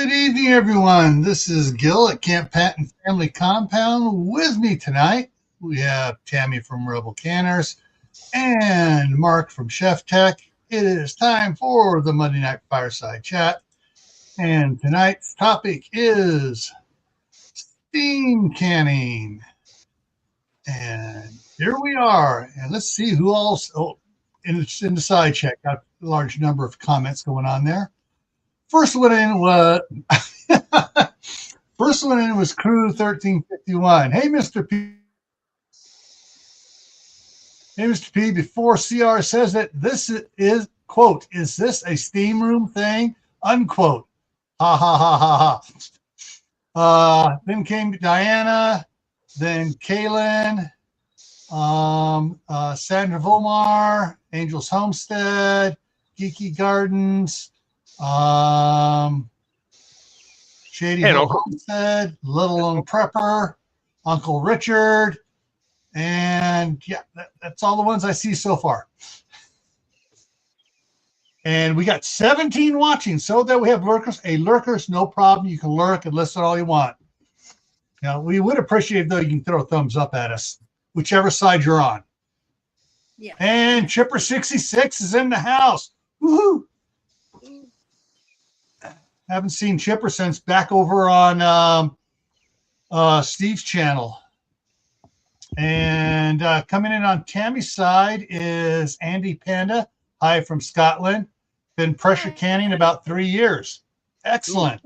Good evening, everyone. This is Gil at Camppatton Family Compound. With me tonight, we have Tammy from Rebel Canners and Mark from ChefTech. It is time for the Monday Night Fireside Chat. And tonight's topic is steam canning. And here we are. And let's see who else. In the side check, got a large number of comments going on there. First one in was Crew 1351. Hey, Mr. P. Hey, Mr. P. Before CR says that this is quote, is this a steam room thing? Unquote. Ha ha ha ha ha. Then came Diana, then Kaylin, Sandra Vomar, Angels Homestead, Geeky Gardens. Shady Hill Homestead, Little Lone Prepper, Uncle Richard, and yeah, that's all the ones I see so far. And we got 17 watching, so that we have lurkers. Hey, lurkers, no problem. You can lurk and listen all you want. Now, we would appreciate, though, you can throw a thumbs up at us, whichever side you're on. Yeah. And Chipper66 is in the house. Woohoo! Haven't seen Chipper since back over on Steve's channel. And coming in on Tammy's side is Andy Panda. Hi from Scotland. Been pressure canning about 3 years. Excellent.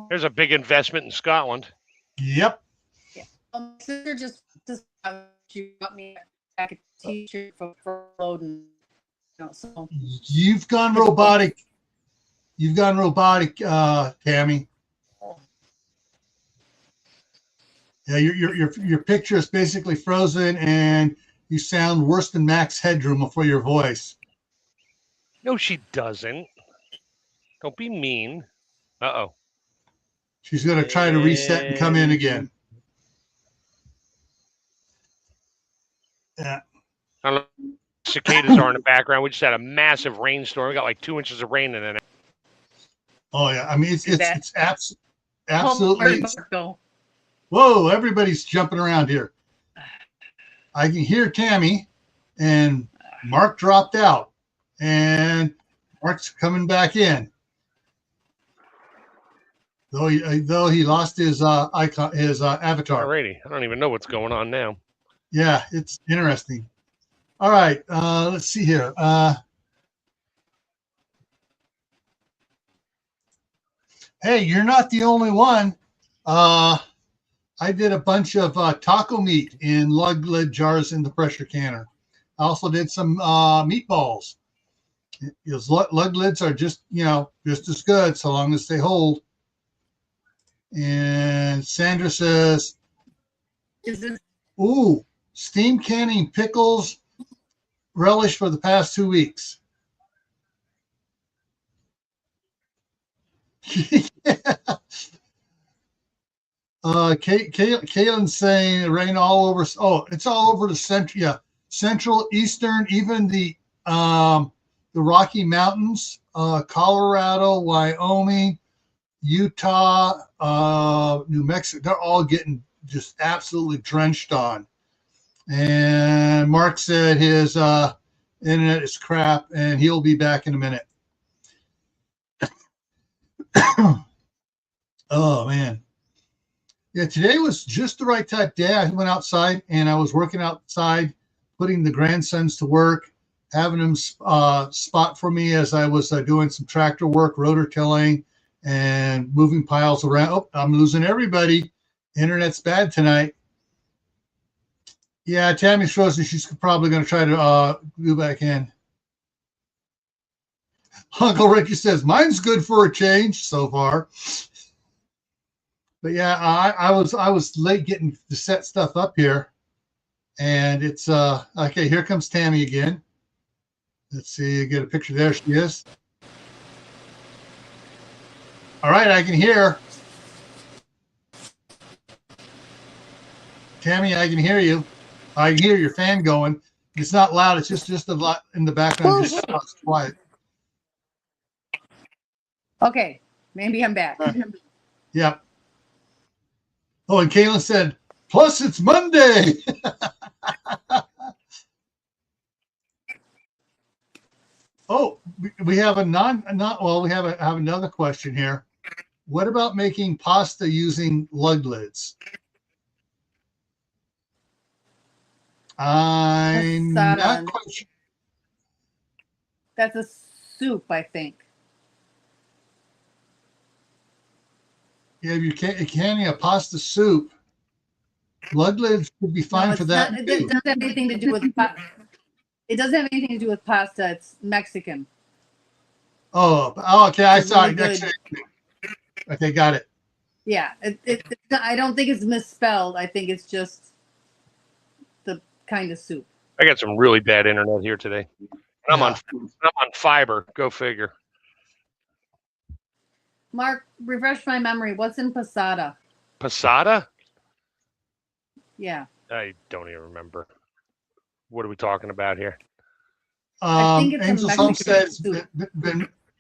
There's a big investment in Scotland. Yep. Yeah. Sister just she got me a t-shirt for loading. So. You've gone robotic. You've gone robotic, Tammy. Yeah, your picture is basically frozen, and you sound worse than Max Headroom for your voice. No, she doesn't. Don't be mean. Uh-oh. She's going to try to reset and come in again. Yeah. I don't know. Cicadas are in the background. We just had a massive rainstorm. We got like 2 inches of rain in it. Oh yeah, I mean it's absolutely. Whoa! Everybody's jumping around here. I can hear Tammy, and Mark dropped out, and Mark's coming back in. Though he lost his icon, his avatar. Alrighty, I don't even know what's going on now. Yeah, it's interesting. All right, let's see here. Hey, you're not the only one. I did a bunch of taco meat in lug lid jars in the pressure canner. I also did some meatballs. Because lug lids are just as good so long as they hold. And Sandra says, ooh, steam canning pickles relish for the past 2 weeks. Yeah. Kaylin's saying rain all over. Oh, it's all over the central. Yeah, central, eastern, even the Rocky Mountains, Colorado, Wyoming, Utah, New Mexico. They're all getting just absolutely drenched on. And Mark said his internet is crap, and he'll be back in a minute. Oh man, yeah, today was just the right type of day. I went outside and I was working outside, putting the grandsons to work, having them spot for me as I was doing some tractor work, rotor tilling, and moving piles around. Oh, I'm losing everybody. Internet's bad tonight. Yeah, Tammy's frozen. She's probably going to try to go back in. Uncle Ricky says, mine's good for a change so far. But yeah, I was late getting to set stuff up here. And it's okay, here comes Tammy again. Let's see, get a picture there. She is. All right, I can hear. Tammy, I can hear you. I can hear your fan going. It's not loud, it's just a lot in the background, just quiet. Okay. Maybe I'm back. Yep. Oh, and Kaylin said, plus it's Monday. Oh, we have a we have another question here. What about making pasta using lug lids? I'm not quite sure. That's a soup, I think. Yeah, if you're canning a pasta soup, lug lids would be fine for that. It doesn't have anything to do with it doesn't have anything to do with pasta. It's Mexican. Oh, okay. I saw it. Okay, got it. Yeah, I don't think it's misspelled. I think it's just the kind of soup. I got some really bad internet here today. I'm on fiber. Go figure. Mark, refresh my memory. What's in passata? Passata? Yeah. I don't even remember. What are we talking about here? I think it's Angel Song says,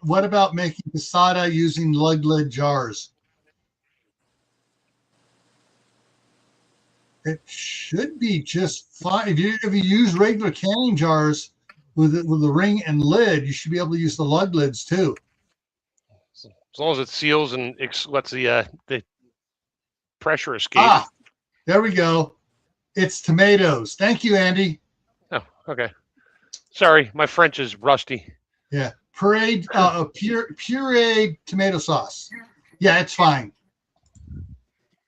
what about making passata using lug lid jars? It should be just fine. If you use regular canning jars with the ring and lid, you should be able to use the lug lids too. As long as it seals and lets the pressure escape. Ah, there we go. It's tomatoes. Thank you, Andy. Oh, okay. Sorry, my French is rusty. Yeah, pureed tomato sauce. Yeah, it's fine.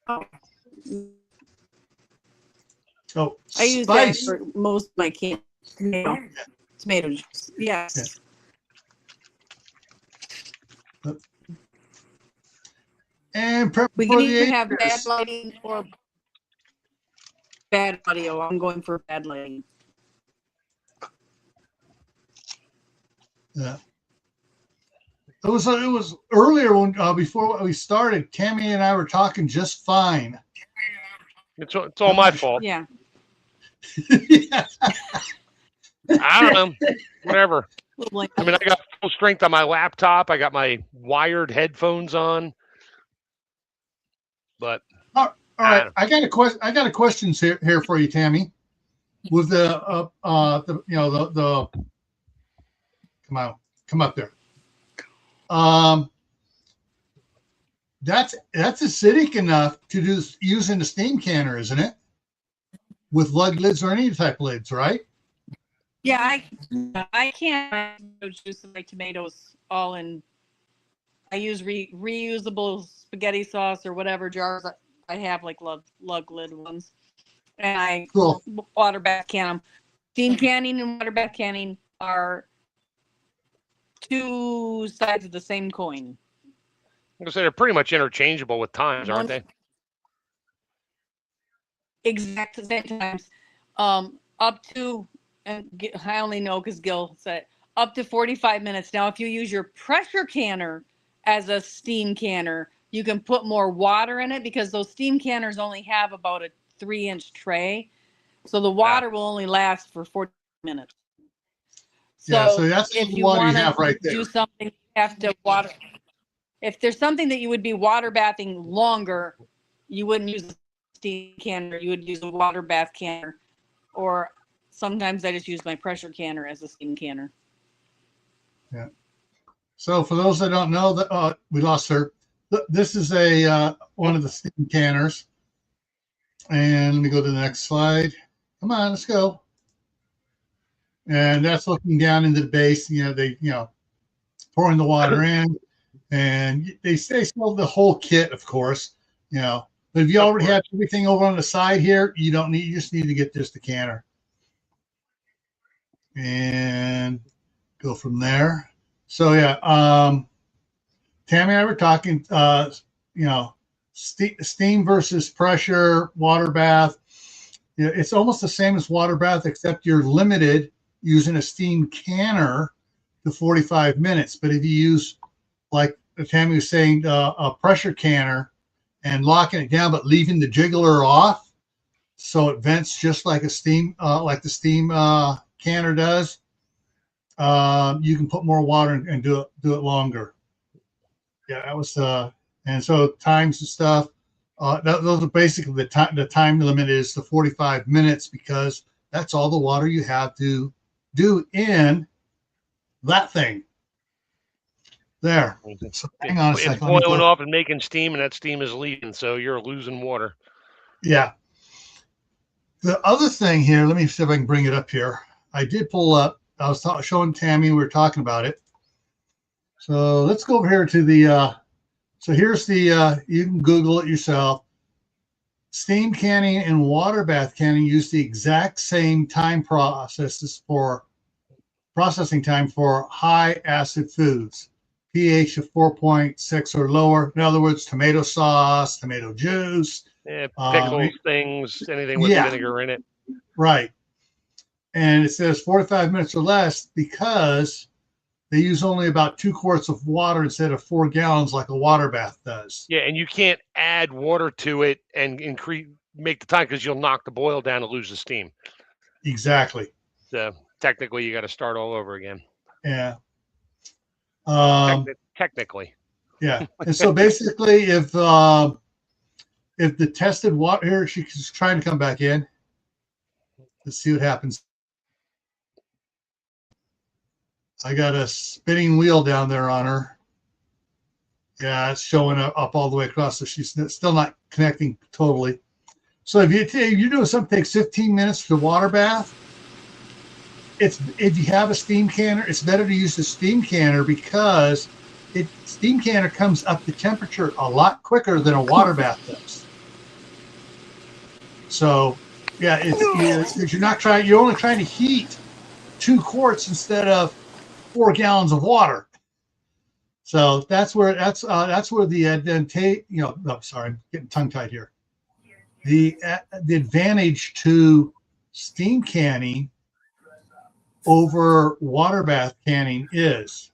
Oh, I use that for most of my canned tomato juice. Yes. Yeah. And we can either have bad lighting or bad audio. I'm going for bad lighting. Yeah. It was earlier when before we started, Tammy and I were talking just fine. It's all my fault. Yeah. Yeah. I don't know. Whatever. I mean, I got full strength on my laptop. I got my wired headphones on. But all right, I got a question here for you, Tammy. With the come up there. That's acidic enough to use in a steam canner, isn't it? With lug lids or any type of lids, right? Yeah, I can't juice my tomatoes all in. I use reusable spaghetti sauce or whatever jars I have, like lug lid ones, and I water bath can them. Steam canning and water bath canning are two sides of the same coin. I'm gonna say they're pretty much interchangeable with times, aren't they? Exact same times. Up to, and I only know because Gil said up to 45 minutes. Now, if you use your pressure canner as a steam canner, you can put more water in it because those steam canners only have about a 3-inch tray. So the water will only last for 40 minutes. So that's if the you water want you have right to there. do something, you have to water. If there's something that you would be water bathing longer, you wouldn't use a steam canner. You would use a water bath canner. Or sometimes I just use my pressure canner as a steam canner. Yeah. So for those that don't know, that we lost her. This is one of the steam canners. And let me go to the next slide. Come on, let's go. And that's looking down into the base. They pouring the water in, and they sell the whole kit, of course. But if you already have everything over on the side here, you don't need. You just need to get just the canner, and go from there. So yeah, Tammy and I were talking. Steam versus pressure water bath. It's almost the same as water bath, except you're limited using a steam canner to 45 minutes. But if you use, like Tammy was saying, a pressure canner and locking it down, but leaving the jiggler off, so it vents just like a steam, like the steam canner does, you can put more water and do it longer. Yeah, that was and so times and stuff. Those are basically the time. The time limit is the 45 minutes because that's all the water you have to do in that thing. There. So hang on a second. It's boiling off and making steam, and that steam is leaving, so you're losing water. Yeah. The other thing here, let me see if I can bring it up here. I did pull up. I was showing Tammy. We were talking about it. So let's go over here to the. So here's the. You can Google it yourself. Steam canning and water bath canning use the exact same time processes for processing time for high acid foods, pH of 4.6 or lower. In other words, tomato sauce, tomato juice. Yeah, pickles, things, anything with vinegar in it. Right. And it says 45 minutes or less because they use only about 2 quarts of water instead of 4 gallons like a water bath does. Yeah, and you can't add water to it and make the time because you'll knock the boil down and lose the steam. Exactly. So technically, you got to start all over again. Yeah. Technically. Yeah. And so basically, if the tested water here, she's trying to come back in. Let's see what happens. I got a spinning wheel down there on her. Yeah, it's showing up all the way across, so she's still not connecting totally. So if you do something takes 15 minutes to water bath, if you have a steam canner, it's better to use the steam canner because steam canner comes up to temperature a lot quicker than a water bath does. So yeah, you're only trying to heat 2 quarts instead of 4 gallons of water. So that's where the advantage. Sorry, I'm getting tongue tied here. The advantage to steam canning over water bath canning is,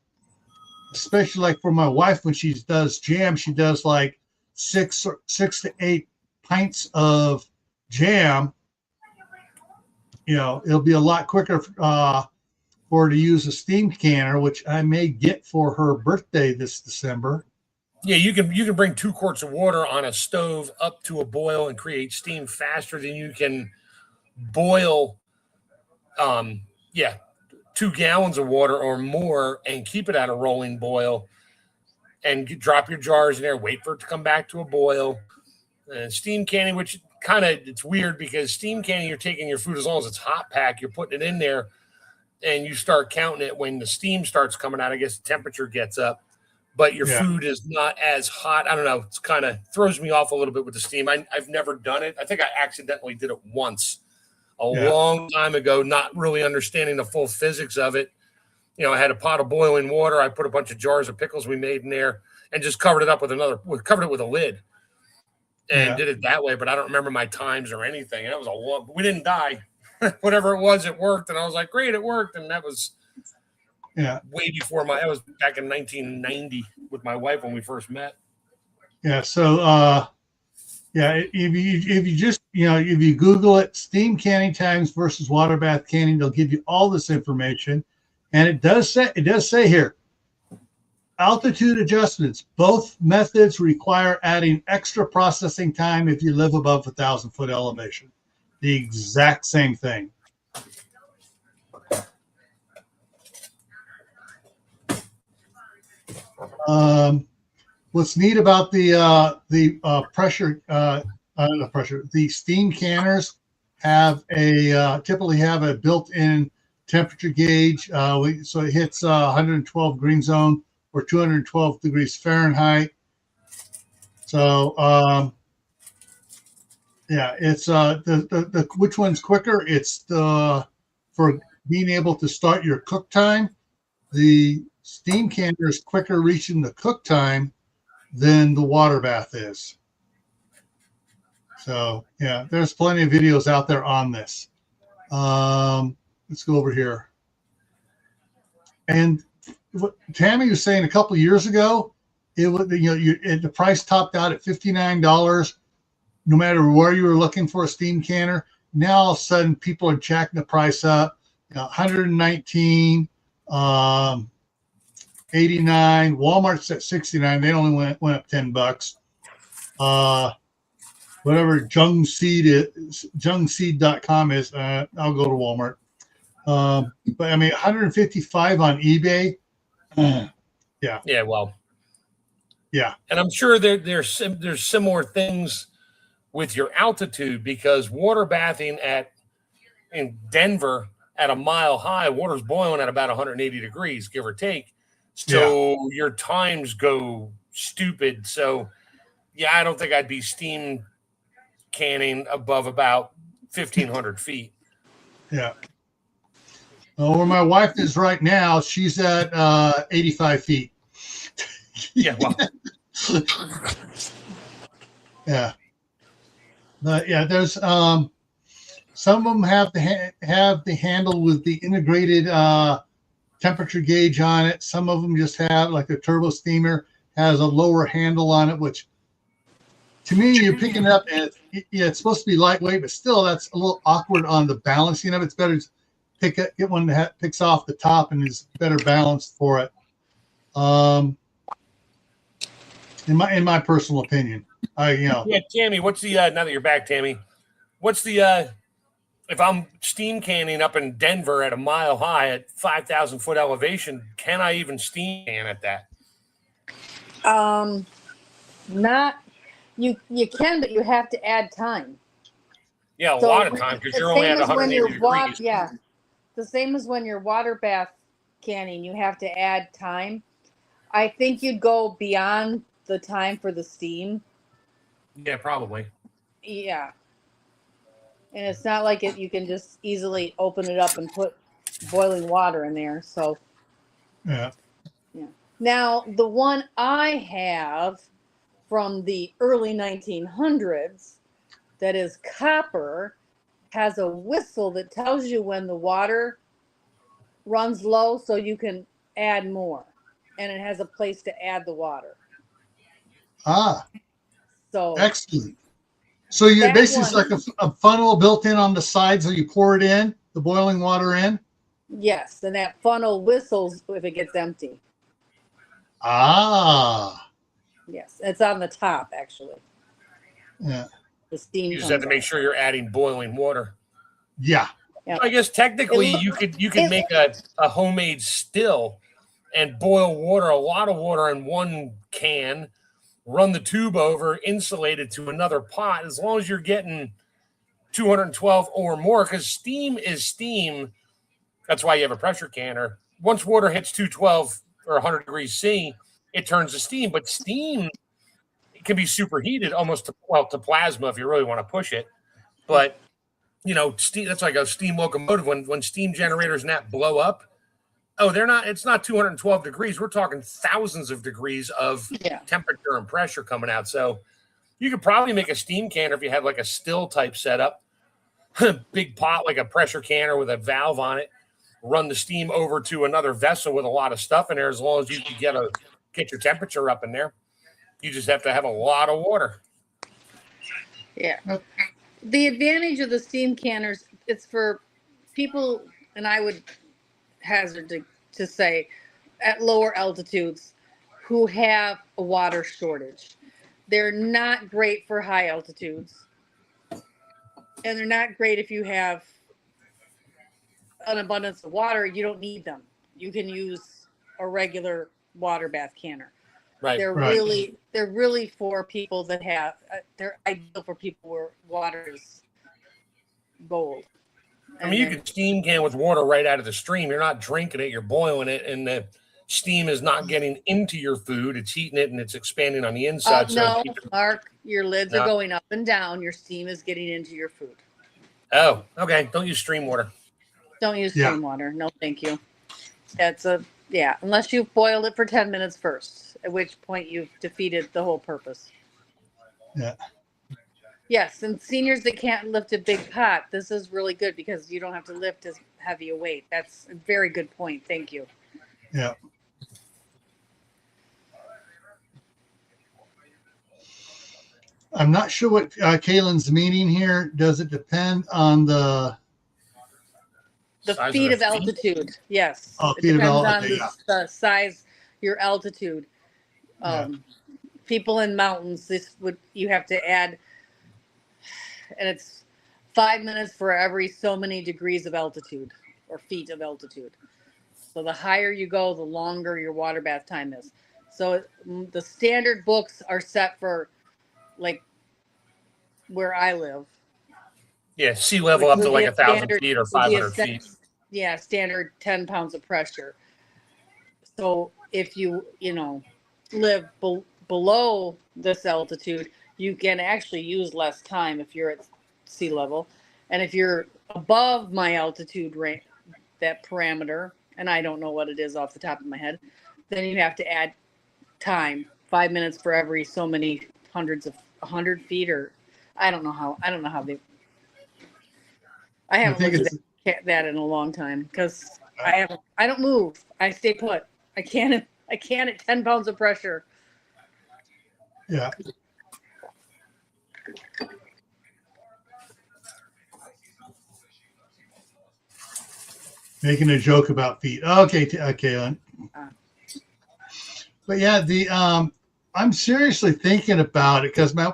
especially like for my wife when she does jam, she does like 6 to 8 pints of jam. It'll be a lot quicker for her to use a steam canner, which I may get for her birthday this December. Yeah, you can bring 2 quarts of water on a stove up to a boil and create steam faster than you can boil 2 gallons of water or more and keep it at a rolling boil and drop your jars in there, wait for it to come back to a boil. And steam canning, which it's weird because steam canning, you're taking your food as long as it's hot pack, you're putting it in there and you start counting it when the steam starts coming out. I guess the temperature gets up, but your food is not as hot. I don't know. It's kind of throws me off a little bit with the steam. I've never done it. I think I accidentally did it once a long time ago, not really understanding the full physics of it. I had a pot of boiling water. I put a bunch of jars of pickles we made in there and just covered it up with a lid and did it that way. But I don't remember my times or anything. And it was we didn't die. Whatever it was, it worked. And I was like, great, it worked. And that was way before that was back in 1990 with my wife when we first met. Yeah. So, if you just, if you Google it, steam canning times versus water bath canning, they'll give you all this information. And it does say here, altitude adjustments. Both methods require adding extra processing time if you live above 1,000-foot elevation. The exact same thing. What's neat about the steam canners typically have a built-in temperature gauge. So it hits 112 green zone or 212 degrees Fahrenheit. So it's the which one's quicker? It's for being able to start your cook time. The steam canner is quicker reaching the cook time than the water bath is. So there's plenty of videos out there on this. Let's go over here. And what Tammy was saying a couple of years ago, it was the price topped out at $59. No matter where you were looking for a steam canner, now all of a sudden people are jacking the price up. $119. $89. Walmart's at $69. They only went up $10. Whatever jungseed.com is, I'll go to Walmart. But I mean, 155 on eBay. Yeah. Yeah. Well. Yeah. And I'm sure there's similar things with your altitude, because water bathing in Denver at a mile high, water's boiling at about 180 degrees, give or take. So your times go stupid. So yeah, I don't think I'd be steam canning above about 1,500 feet. Yeah. Where my wife is right now, she's at 85 feet. Yeah. Well. Yeah. But yeah, there's some of them have the handle with the integrated temperature gauge on it. Some of them just have, like a turbo steamer has a lower handle on it, which to me, you're picking it up and it's supposed to be lightweight, but still that's a little awkward on the balancing of it. It's better to get one that picks off the top and is better balanced for it. In my personal opinion. Yeah, Tammy, what's the now that you're back, Tammy, what's the if I'm steam canning up in Denver at a mile high at 5,000 foot elevation, can I even steam can at that? Not you can, but you have to add time. Yeah, a lot of time, because you're only at 180 degrees. Yeah, the same as when you're water bath canning, you have to add time. I think you'd go beyond the time for the steam. Yeah, probably. Yeah. And it's not like you can just easily open it up and put boiling water in there. So, yeah. Now, the one I have from the early 1900s that is copper has a whistle that tells you when the water runs low so you can add more. And it has a place to add the water. So excellent. So you're basically like a funnel built in on the sides, so you pour it in, the boiling water in? Yes, and that funnel whistles if it gets empty. Yes, it's on the top, actually. Yeah. The steam. You just have to make sure you're adding boiling water. Yeah. Yeah. I guess technically you could make a homemade still and boil water, a lot of water in one can, run the tube over, insulate it to another pot, as long as you're getting 212 or more, because steam is steam. That's why you have a pressure canner. Once water hits 212 or 100 degrees C, it turns to steam. But steam, it can be superheated almost to plasma if you really want to push it. But, steam, that's like a steam locomotive. When steam generators and that blow up, it's not 212 degrees. We're talking thousands of degrees of temperature and pressure coming out. So you could probably make a steam canner if you had like a still type setup, big pot, like a pressure canner with a valve on it, run the steam over to another vessel with a lot of stuff in there. As long as you can get your temperature up in there, you just have to have a lot of water. Yeah. The advantage of the steam canners, it's for people, and I would hazard to say at lower altitudes, who have a water shortage. They're not great for high altitudes, and they're not great if you have an abundance of water. You don't need them. You can use a regular water bath canner. Right. They're really for people that have they're ideal for people where water is gold. You can steam can with water right out of the stream. You're not drinking it, you're boiling it, and the steam is not getting into your food. It's heating it and it's expanding on the inside. Mark, your lids are going up and down. Your steam is getting into your food. Oh, okay. Don't use stream water. Don't use stream water. No, thank you. That's unless you've boiled it for 10 minutes first, at which point you've defeated the whole purpose. Yeah. Yes, and seniors that can't lift a big pot, this is really good because you don't have to lift as heavy a weight. That's a very good point. Thank you. Yeah. I'm not sure what Kaylin's meaning here. Does it depend on the feet of altitude? Yes. Oh, feet of altitude. The size. your altitude. People in mountains, you have to add, and it's 5 minutes for every so many degrees of altitude or feet of altitude. So the higher you go, the longer your water bath time is. So the standard books are set for like where I live. Yeah, sea level up to like 1,000 feet or 500 feet. Yeah, standard 10 pounds of pressure. So if you live below this altitude, you can actually use less time if you're at sea level. And if you're above my altitude range, that parameter, and I don't know what it is off the top of my head, then you have to add time, 5 minutes for every so many 100 feet, or I don't know how they. I haven't looked at that in a long time because I don't move. I stay put. I can't at 10 pounds of pressure. Yeah. Making a joke about feet. Okay, Kaylin. But yeah, I'm seriously thinking about it because my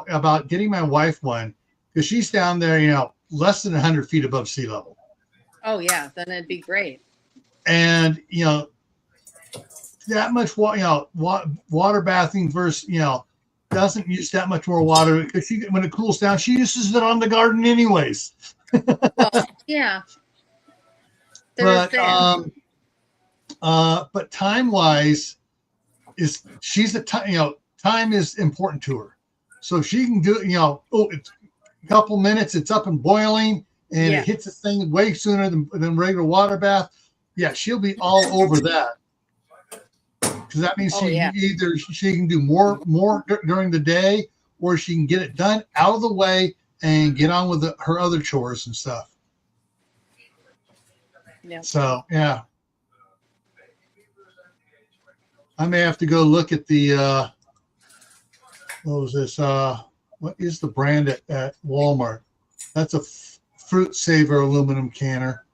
about getting my wife one because she's down there, less than 100 feet above sea level. Oh yeah, then it'd be great. And that much water bathing versus doesn't use that much more water because when it cools down, she uses it on the garden anyways. Well, yeah. But time wise time is important to her. So if she can do it, it's a couple minutes, it's up and boiling and it hits the thing way sooner than regular water bath. Yeah, she'll be all over that. Because that means either she can do more during the day or she can get it done out of the way and get on with her other chores and stuff. Yeah. So, yeah. I may have to go look at the, what was this? What is the brand at Walmart? That's a Fruit Saver aluminum canner.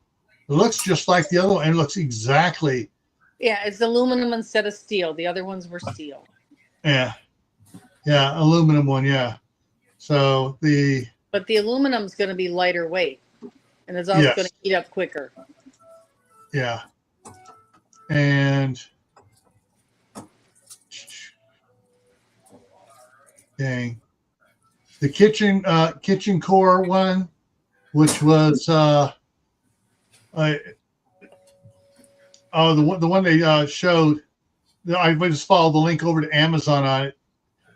It looks just like the other one. And it looks exactly. Yeah, it's aluminum instead of steel. The other ones were steel. Yeah. Yeah, aluminum one, yeah. So But the aluminum's going to be lighter weight. And it's also going to heat up quicker. Yeah. And dang. The kitchen core one, which was the one they showed. I just followed the link over to Amazon on it.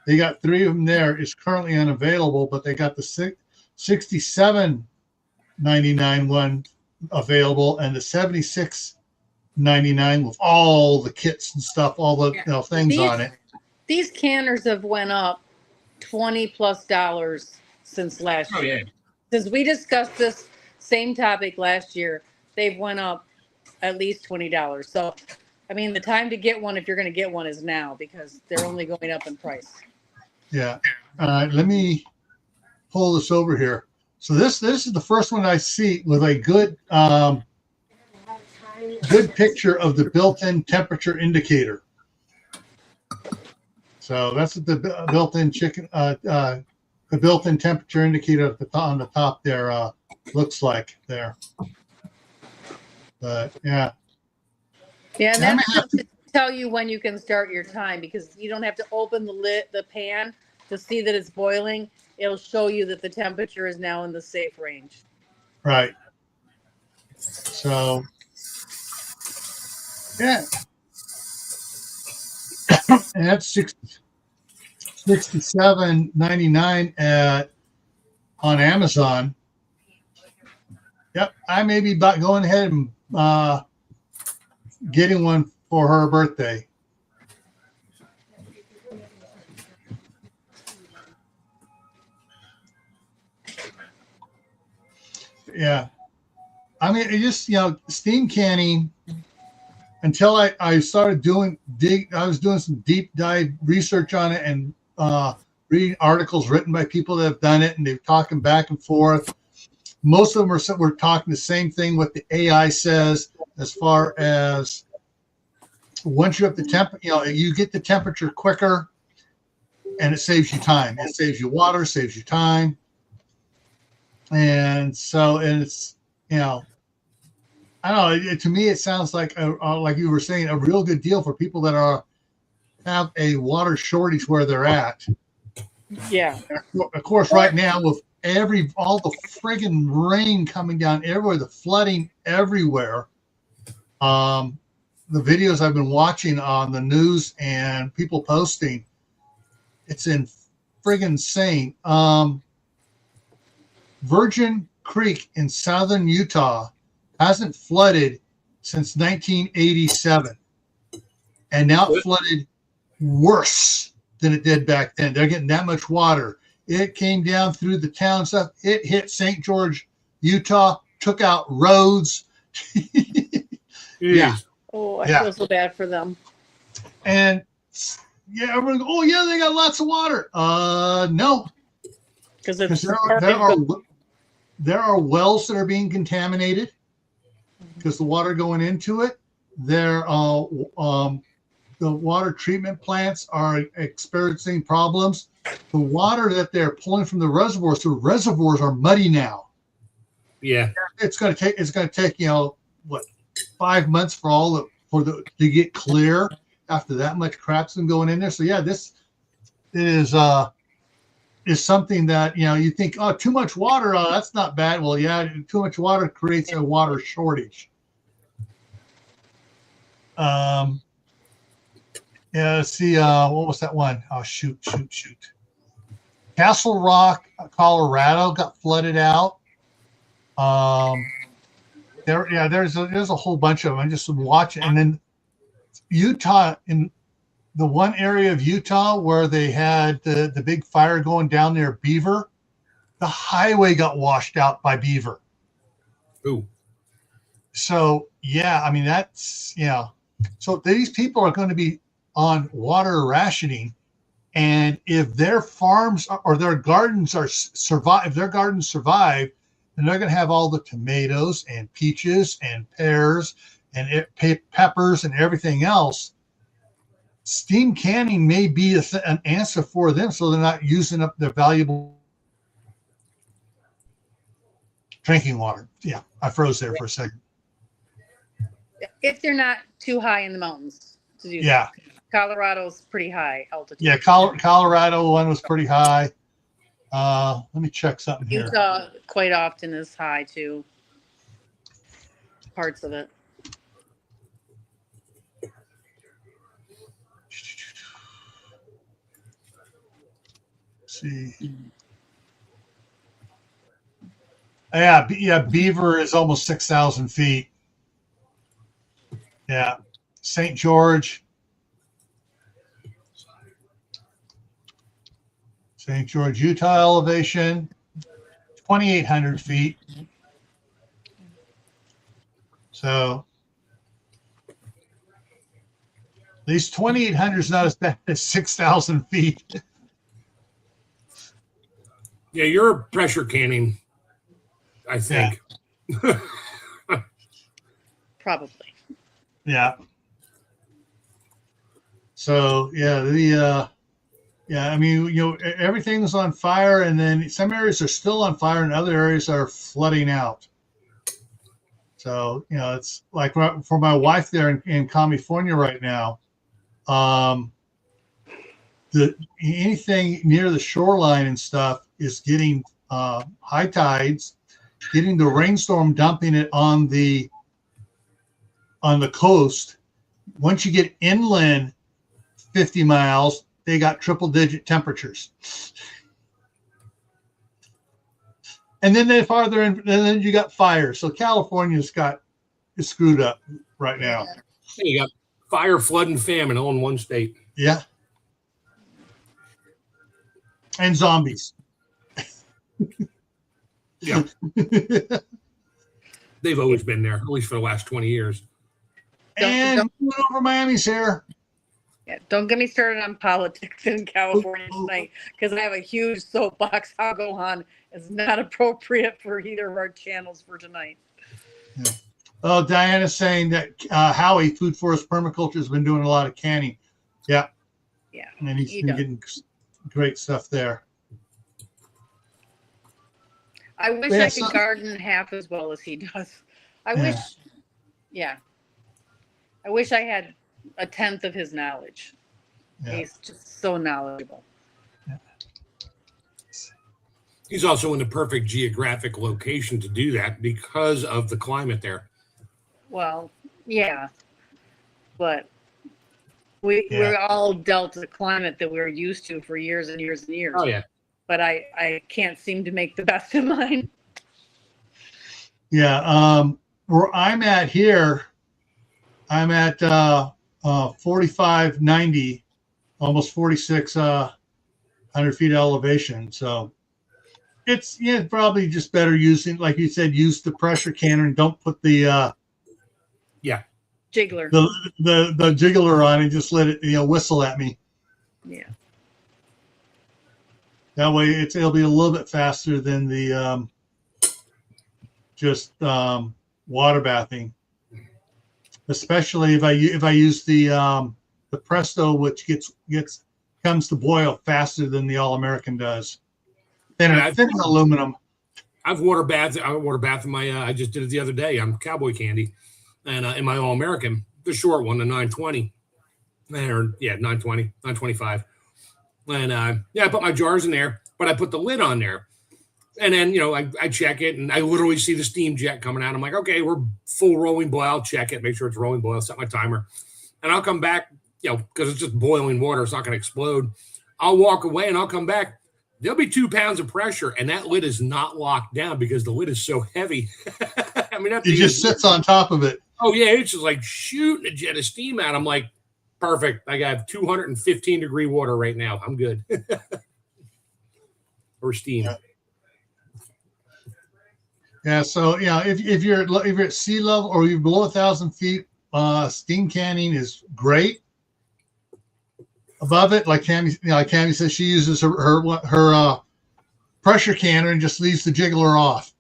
They got 3 of them there. It's currently unavailable, but they got the $67.99 one available and the $76.99 with all the kits and stuff, all the things on it. These canners have went up $20+ since last year. Yeah. Since we discussed this same topic last year, they've went up at least $20. So, I mean, the time to get one, if you're going to get one, is now because they're only going up in price. Yeah. Let me pull this over here. So this is the first one I see with a good picture of the built-in temperature indicator. So that's what the built-in the built-in temperature indicator on the top there looks like there. But yeah. Yeah, and that's just to tell you when you can start your time because you don't have to open the pan to see that it's boiling. It'll show you that the temperature is now in the safe range. Right. So, yeah. And that's $67.99 on Amazon. Yep, I may be going ahead and getting one for her birthday. Yeah. I mean, it just, steam canning, until I started I was doing some deep dive research on it and reading articles written by people that have done it, and they're talking back and forth. Most of them were talking the same thing what the AI says as far as once you have the temp, you get the temperature quicker, and it saves you time. It saves you water, saves you time, and it's I don't know. To me, it sounds like like you were saying, a real good deal for people that have a water shortage where they're at. Yeah. Of course, right now with all the friggin' rain coming down everywhere, the flooding everywhere. The videos I've been watching on the news and people posting, it's friggin' insane. Virgin Creek in southern Utah hasn't flooded since 1987, and now it flooded worse than it did back then. They're getting that much water. It came down through the town stuff. It hit St. George, Utah, took out roads. Yeah. Oh, I feel so bad for them. And everyone goes, oh yeah, they got lots of water. No. Because there are wells that are being contaminated because the water going into it. The water treatment plants are experiencing problems. The water that they're pulling from the reservoirs are muddy now. Yeah, it's going to take 5 months to get clear after that much crap's been going in there. So yeah, this is something that you think, oh, too much water, that's not bad. Well, yeah, too much water creates a water shortage. Yeah, let's see, what was that one? Oh, shoot. Castle Rock, Colorado got flooded out. There's a whole bunch of them. I just watching. And then Utah, in the one area of Utah where they had the big fire going down there, Beaver, the highway got washed out by Beaver. Ooh. So, yeah, I mean, that's, so these people are going to be on water rationing, and if their farms or their gardens survive, then they're going to have all the tomatoes and peaches and pears and peppers and everything else. Steam canning may be an answer for them, so they're not using up their valuable drinking water. Yeah, I froze there for a second. If they're not too high in the mountains to do that. Colorado's pretty high altitude. Yeah, Colorado one was pretty high. Let me check something here. Utah quite often is high too. Parts of it. Let's see. Yeah, Beaver is almost 6,000 feet. Yeah, St. George, Utah elevation, 2,800 feet. So at least 2,800 is not as bad as 6,000 feet. Yeah, you're pressure canning, I think. Yeah. Probably. Yeah. So I mean, everything's on fire, and then some areas are still on fire, and other areas are flooding out. So it's like for my wife there in California right now. Anything near the shoreline and stuff is getting high tides, getting the rainstorm, dumping it on the coast. Once you get inland 50 miles, they got triple-digit temperatures. And then they farther in, and then you got fire. So California's is screwed up right now. You got fire, flood, and famine all in one state. Yeah. And zombies. Yeah. They've always been there, at least for the last 20 years. And over Miami's here. Yeah, don't get me started on politics in California tonight, because I have a huge soapbox I'll go on. It's not appropriate for either of our channels for tonight. Yeah. Oh, Diana's saying that Howie, Food Forest Permaculture, has been doing a lot of canning. Yeah. Yeah. And he's been getting great stuff there. I wish I could garden half as well as he does. I wish I had a tenth of his knowledge. Yeah. He's just so knowledgeable. Yeah. He's also in the perfect geographic location to do that because of the climate there. Well, yeah, but we're all dealt a climate that we're used to for years and years and years. Oh yeah. But I can't seem to make the best of mine. Yeah, where I'm at here, I'm at 4590, almost 4600 feet elevation. So it's probably just better using, like you said, use the pressure canner and don't put the jiggler the jiggler on and just let it whistle at me. Yeah. That way it'll be a little bit faster than the just water bathing, especially if I use the Presto, which comes to boil faster than the All American does. Thin aluminum. I've water bathed in my. I just did it the other day. I'm Cowboy Candy, and in my All American, the short one, the 920, or 920, 925. And I put my jars in there, but I put the lid on there. And then, I check it, and I literally see the steam jet coming out. I'm like, okay, we're full rolling boil. I'll check it, make sure it's rolling boil, set my timer. And I'll come back, because it's just boiling water. It's not going to explode. I'll walk away, and I'll come back. There'll be 2 pounds of pressure, and that lid is not locked down because the lid is so heavy. I mean, it just sits on top of it. Oh, yeah, it's just like shooting a jet of steam out. I'm like, perfect. I got 215-degree water right now. I'm good. Or steam. Yeah, so if you're at sea level or you're below 1,000 feet, steam canning is great. Above it, like Tammy says, she uses her pressure canner and just leaves the jiggler off.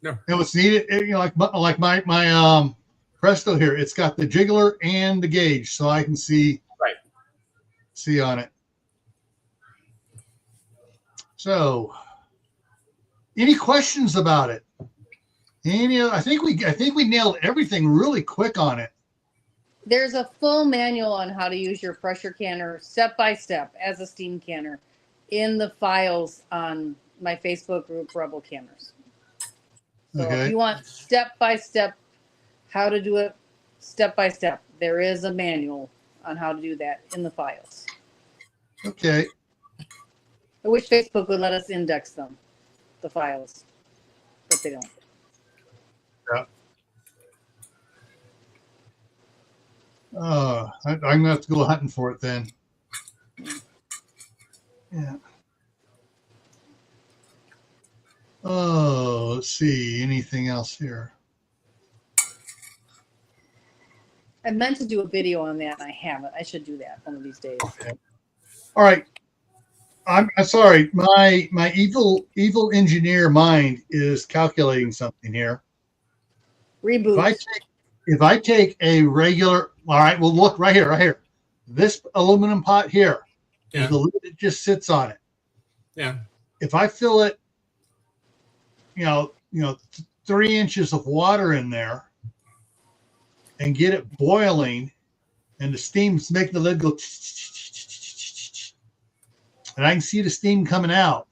No. And what's needed, like my Presto here, it's got the jiggler and the gauge, so I can see on it. So, any questions about it? I think we nailed everything really quick on it. There's a full manual on how to use your pressure canner step by step as a steam canner in the files on my Facebook group, Rebel Canners. So if you want step by step how to do it step by step, there is a manual on how to do that in the files. Okay. I wish Facebook would let us index them, the files, but they don't. Yeah. I'm gonna have to go hunting for it then. Yeah. Oh, let's see. Anything else here? I meant to do a video on that, and I haven't. I should do that one of these days. Okay. All right. I'm sorry. My evil engineer mind is calculating something here. Reboot. If I take a regular, all right, well, look right here. This aluminum pot here, the lid that just sits on it. Yeah. If I fill it, 3 inches of water in there and get it boiling, and the steam's making the lid go, and I can see the steam coming out.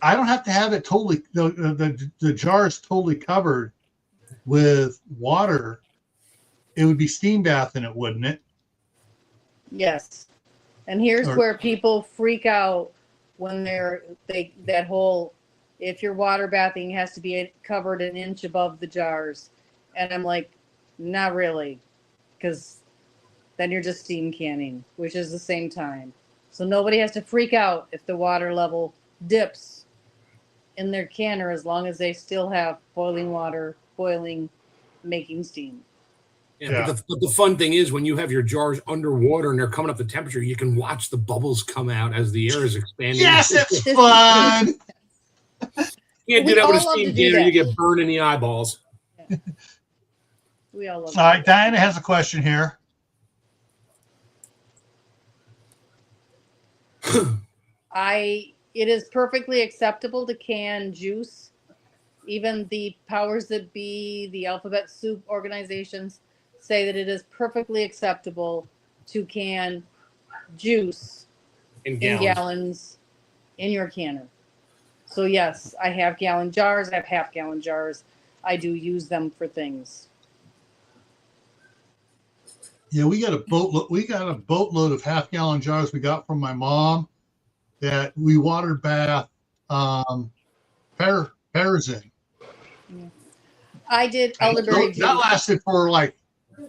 I don't have to have it totally, the jar's totally covered with water. It would be steam bath in it, wouldn't it? Yes. And here's where people freak out when if your water bathing has to be covered an inch above the jars. And I'm like, not really, because then you're just steam canning, which is the same time. So nobody has to freak out if the water level dips in their canner, as long as they still have boiling water, making steam. Yeah. But the fun thing is when you have your jars underwater and they're coming up the temperature, you can watch the bubbles come out as the air is expanding. Yes, it's fun. can't do that with a steam canner. You get burned in the eyeballs. Yeah. We all love All right, Diana has a question here. It is perfectly acceptable to can juice. Even the powers that be, the alphabet soup organizations say that it is perfectly acceptable to can juice in gallons in your canner. So yes, I have gallon jars. I have half-gallon jars. I do use them for things. Yeah, we got a boatload. We got a boatload of half-gallon jars we got from my mom that we water bath pears in. Yeah. I did elderberry juice. That lasted for like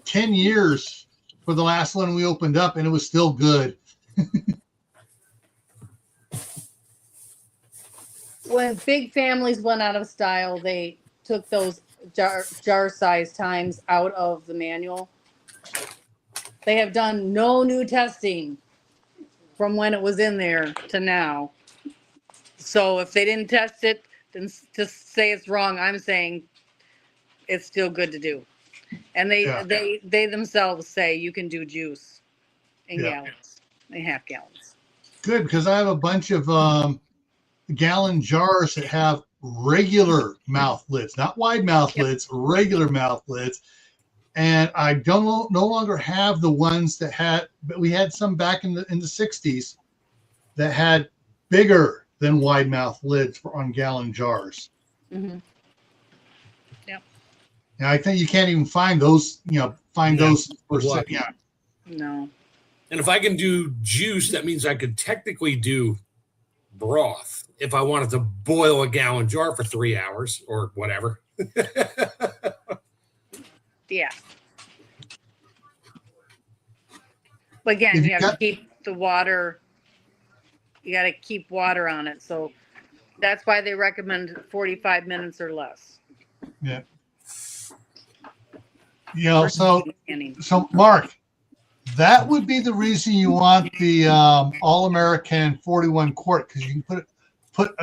10 years for the last one we opened up, and it was still good. When big families went out of style, they took those jar size times out of the manual. They have done no new testing from when it was in there to now. So if they didn't test it, then to say it's wrong, I'm saying it's still good to do. And they themselves say you can do juice in gallons, in half gallons. Good, because I have a bunch of gallon jars that have regular mouth lids, not wide mouth lids, regular mouth lids. And I no longer have the ones that had, but we had some back in the 60s that had bigger than wide mouth lids on gallon jars. Mm-hmm. Yep. And I think you can't even find those, those for No. And if I can do juice, that means I could technically do broth if I wanted to boil a gallon jar for 3 hours or whatever. Yeah. But again, you have to keep the water. You got to keep water on it. So that's why they recommend 45 minutes or less. Yeah. So Mark, that would be the reason you want the All-American 41 quart, because you can put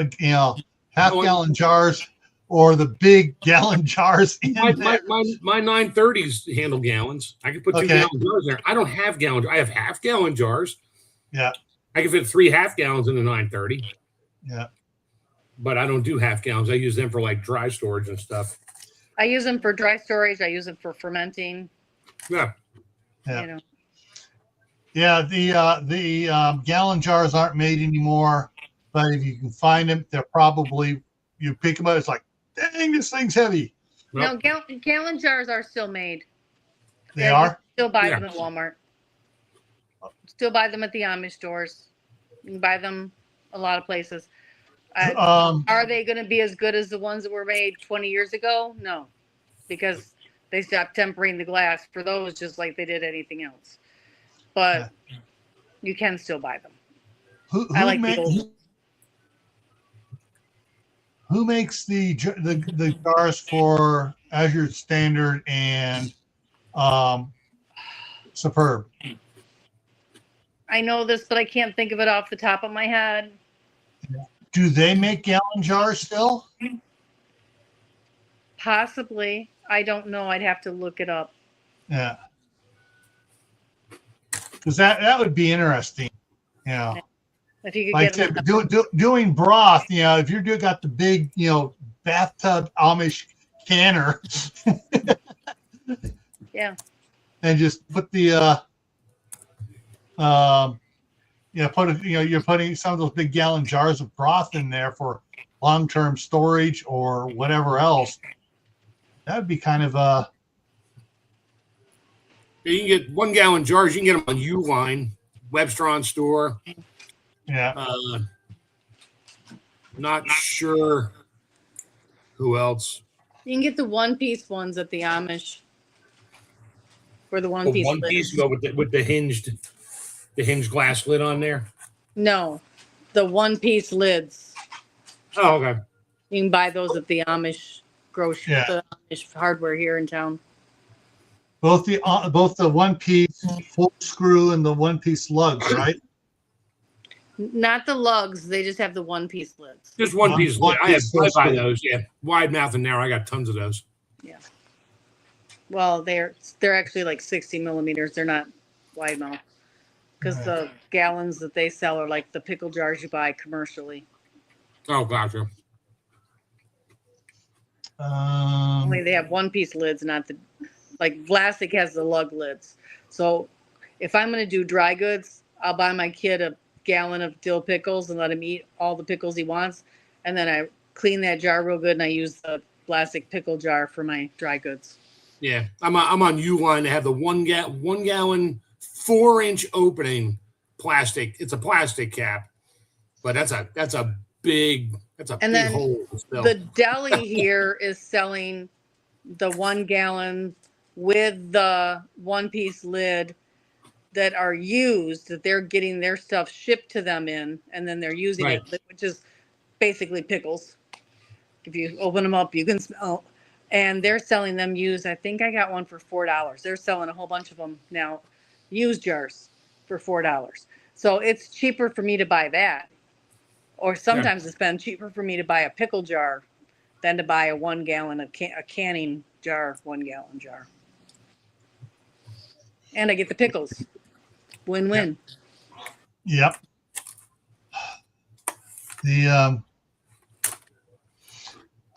half-gallon jars or the big gallon jars in my there. My 930s handle gallons. I could put 2 gallon jars in there. I don't have gallon. I have half-gallon jars. Yeah. I can fit 3 half-gallons in the 930. Yeah. But I don't do half-gallons. I use them for like dry storage and stuff. I use them for dry storage. I use them for fermenting. Yeah. Yeah. Yeah, the gallon jars aren't made anymore, but if you can find them, they're probably, you pick them up, it's like, dang, this thing's heavy. No, gallon jars are still made. They are? Still buy them at Walmart. Still buy them at the Amish stores. You can buy them a lot of places. Are they going to be as good as the ones that were made 20 years ago? No, because they stopped tempering the glass for those just like they did anything else. But you can still buy them. I like the old. Who makes the jars for Azure Standard and Superb? I know this, but I can't think of it off the top of my head. Do they make gallon jars still? Possibly. I don't know. I'd have to look it up. Yeah. Because that would be interesting. If you could like get doing broth, if you're got the big, bathtub Amish canner. Yeah. And just put the you're putting some of those big gallon jars of broth in there for long-term storage or whatever else. That would be kind of You can get 1 gallon jars. You can get them on Uline, Webster on store. Yeah. Not sure who else. You can get the one-piece ones at the Amish. For the one-piece. One piece go with the hinged glass lid on there. No, the one-piece lids. Oh, okay. You can buy those at the Amish grocery, the Amish hardware here in town. Both the one-piece full screw and the one-piece lugs, right? Not the lugs. They just have the one-piece lids. Just one piece. One I piece buy goes those. Yeah, wide mouth and narrow. I got tons of those. Yeah. Well, they're actually like 60 millimeters. They're not wide mouth because the gallons that they sell are like the pickle jars you buy commercially. Oh, gotcha. Only they have one-piece lids, not the like Vlasic has the lug lids. So if I'm going to do dry goods, I'll buy my kid a gallon of dill pickles and let him eat all the pickles he wants, and then I clean that jar real good and I use the Vlasic pickle jar for my dry goods. Yeah, I'm on Uline. They have the 1 gallon 4-inch opening plastic. It's a plastic cap, but that's a big hole to fill. The deli here is selling the 1 gallon with the one-piece lid that are used, that they're getting their stuff shipped to them in, and then they're using it, which is basically pickles. If you open them up, you can smell. And they're selling them used. I think I got one for $4. They're selling a whole bunch of them now, used jars for $4. So it's cheaper for me to buy that. Or sometimes it's been cheaper for me to buy a pickle jar than to buy a 1 gallon of a canning jar, 1 gallon jar. And I get the pickles. Win-win. Yep.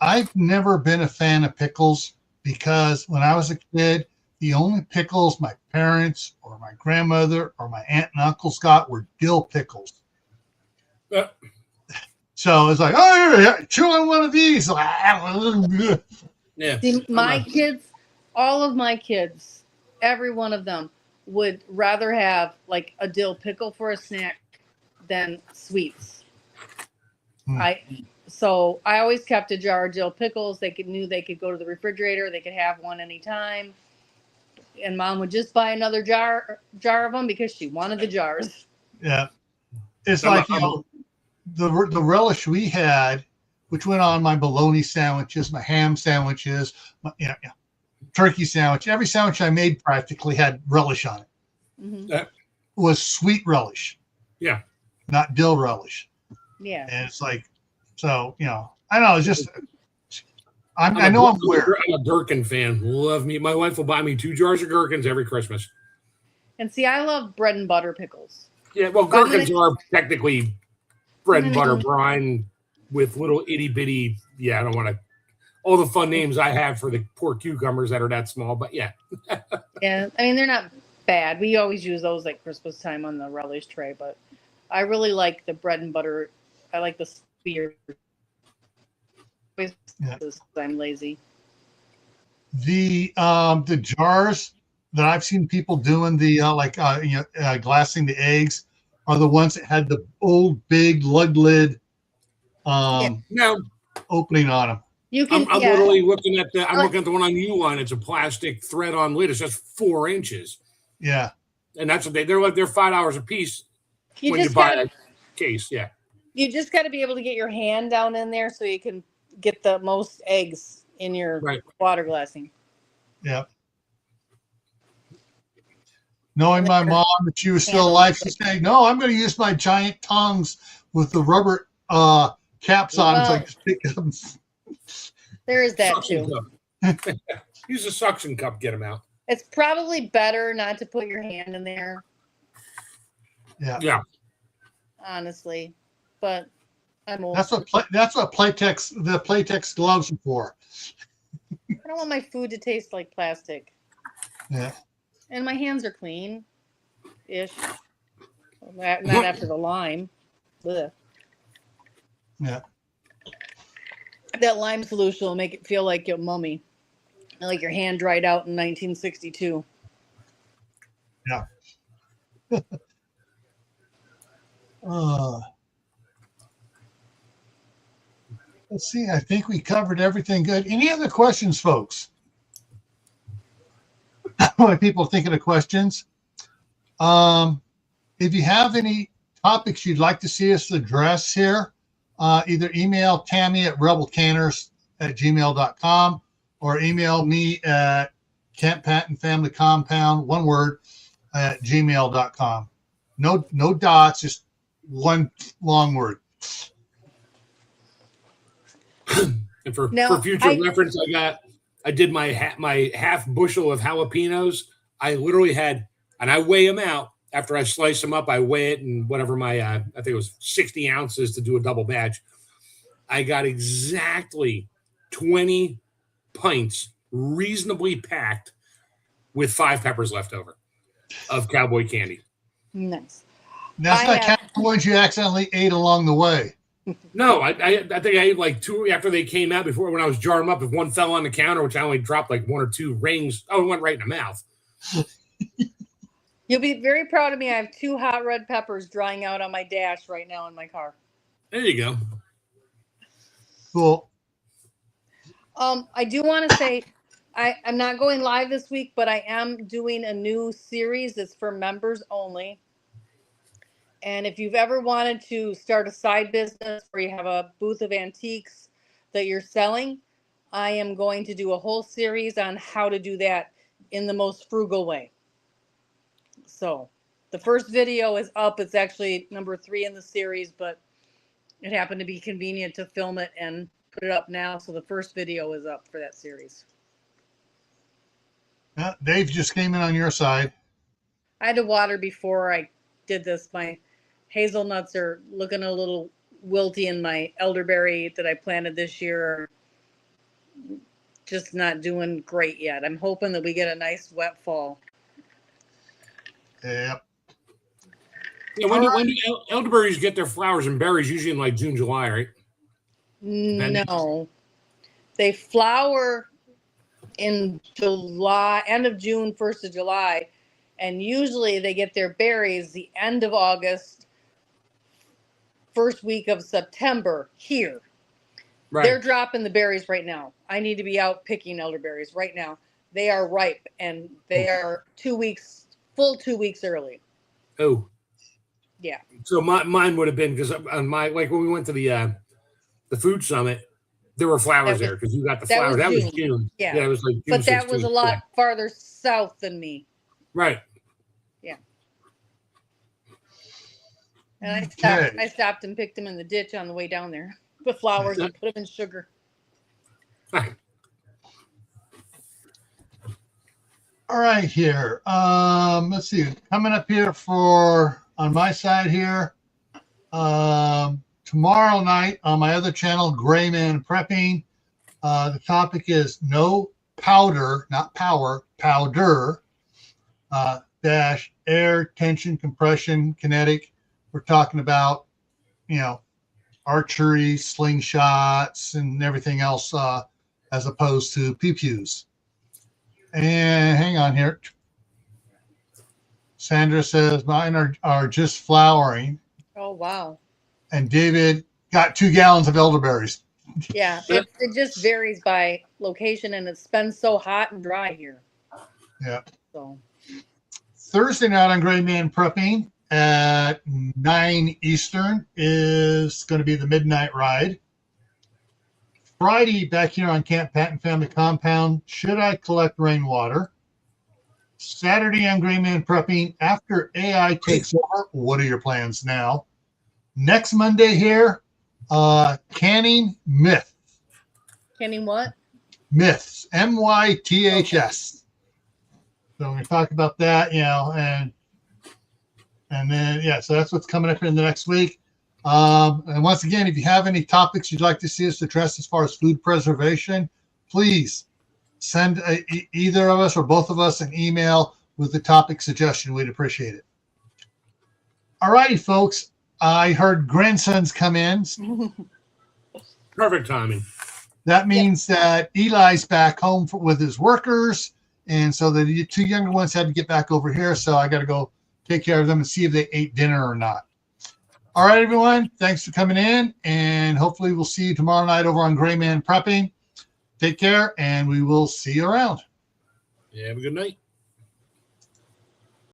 I've never been a fan of pickles because when I was a kid, the only pickles my parents or my grandmother or my aunt and uncles got were dill pickles. So it's like, oh, yeah, chew on one of these. Yeah. See, my kids, all of my kids, every one of them would rather have like a dill pickle for a snack than sweets. So I always kept a jar of dill pickles. Knew they could go to the refrigerator. They could have one anytime. And Mom would just buy another jar of them because she wanted the jars. Yeah. It's like, the relish we had, which went on my bologna sandwiches, my ham sandwiches, turkey sandwich. Every sandwich I made practically had relish on it. Mm-hmm. Was sweet relish. Yeah. Not dill relish. Yeah. And it's like, so, I know, it's just, I know I'm weird. I'm a gherkin fan. Love me. My wife will buy me 2 jars of gherkins every Christmas. And see, I love bread and butter pickles. Yeah, well, gherkins are technically bread and butter brine with little itty bitty. Yeah, I don't want to. All the fun names I have for the poor cucumbers that are that small, but yeah. Yeah, I mean, they're not bad. We always use those like Christmas time on the relish tray, but I really like the bread and butter. I like the spear. I'm lazy. The jars that I've seen people doing glassing the eggs are the ones that had the old big lug lid opening on them. I'm literally looking at I'm looking at the one on Uline. It's a plastic thread-on lid. It's just 4 inches. Yeah, and that's what they're $5 a piece when you buy a case. Yeah, you just got to be able to get your hand down in there so you can get the most eggs in your water glassing. Yeah. Knowing my mom, that she was still alive, she's saying, "No, I'm going to use my giant tongs with the rubber caps on." Well, so I just pick them. There is that suction too. Use a suction cup, get them out. It's probably better not to put your hand in there. Yeah. Yeah. Honestly, but I'm old. That's what Playtex gloves are for. I don't want my food to taste like plastic. Yeah. And my hands are clean-ish. Not after the lime. Ugh. Yeah. That lime solution will make it feel like your mummy. Like your hand dried out in 1962. Yeah. Let's see. I think we covered everything good. Any other questions, folks? When people thinking of questions, if you have any topics you'd like to see us address here, either email Tammy at rebelcanners@gmail.com or email me at Camppatton Family Compound, one word, at gmail.com. No dots, just one long word. And for Now, future reference, I did my half bushel of jalapenos. I literally had, and I weigh them out after I slice them up. I weigh it and whatever my I think it was 60 ounces to do a double batch. I got exactly 20 pints, reasonably packed, with 5 peppers left over of cowboy candy. Nice. That's not counting the ones you accidentally ate along the way. No, I think I ate like 2 after they came out. Before, when I was jarring them up, if one fell on the counter, which I only dropped like 1 or 2 rings, it went right in the mouth. You'll be very proud of me. I have 2 hot red peppers drying out on my dash right now in my car. There you go. Cool. I do want to say I'm not going live this week, but I am doing a new series that's for members only. And if you've ever wanted to start a side business where you have a booth of antiques that you're selling, I am going to do a whole series on how to do that in the most frugal way. So the first video is up. It's actually number 3 in the series, but it happened to be convenient to film it and put it up now. So the first video is up for that series. Dave just came in on your side. I had to water before I did this. My hazelnuts are looking a little wilty, and my elderberry that I planted this year are just not doing great yet. I'm hoping that we get a nice wet fall. Yep. Yeah, when do elderberries get their flowers and berries? Usually in like June, July, right? No, they flower in July, end of June, 1st of July, and usually they get their berries the end of August, first week of September here. Right. They're dropping the berries right now. I need to be out picking elderberries right now. They are ripe, and they are 2 weeks, full 2 weeks early. Oh. Yeah. So mine would have been, because on like when we went to the food summit, there were flowers there because you got the flowers. That was June. Yeah, it was like June. But that 16th. Was a lot farther south than me. Right. Yeah. And I stopped and picked them in the ditch on the way down there. The flowers and put them in sugar. Right. All right, here. Let's see. Coming up here on my side here. Tomorrow night on my other channel, Gray Man Prepping. The topic is no powder, not power, powder, dash air, tension, compression, kinetic. We're talking about, archery, slingshots, and everything else as opposed to pew-pews. And hang on here. Sandra says mine are just flowering. Oh, wow. And David got 2 gallons of elderberries. Yeah, it just varies by location, and it's been so hot and dry here. Yeah. So Thursday night on Gray Man Prepping at 9 Eastern is going to be the midnight ride. Friday back here on Camppatton Family Compound, should I collect rainwater? Saturday on Gray Man Prepping, after AI takes over, what are your plans now? Next Monday here, canning myth. Canning what? Myths, MYTHS. So we're going to talk about that, and then, so that's what's coming up in the next week. And once again, if you have any topics you'd like to see us address as far as food preservation, please send either of us or both of us an email with the topic suggestion. We'd appreciate it. All righty, folks. I heard grandsons come in. Perfect timing. That means that Eli's back home with his workers. And so the 2 younger ones had to get back over here. So I got to go take care of them and see if they ate dinner or not. All right, everyone. Thanks for coming in. And hopefully we'll see you tomorrow night over on Gray Man Prepping. Take care, and we will see you around. Yeah, have a good night.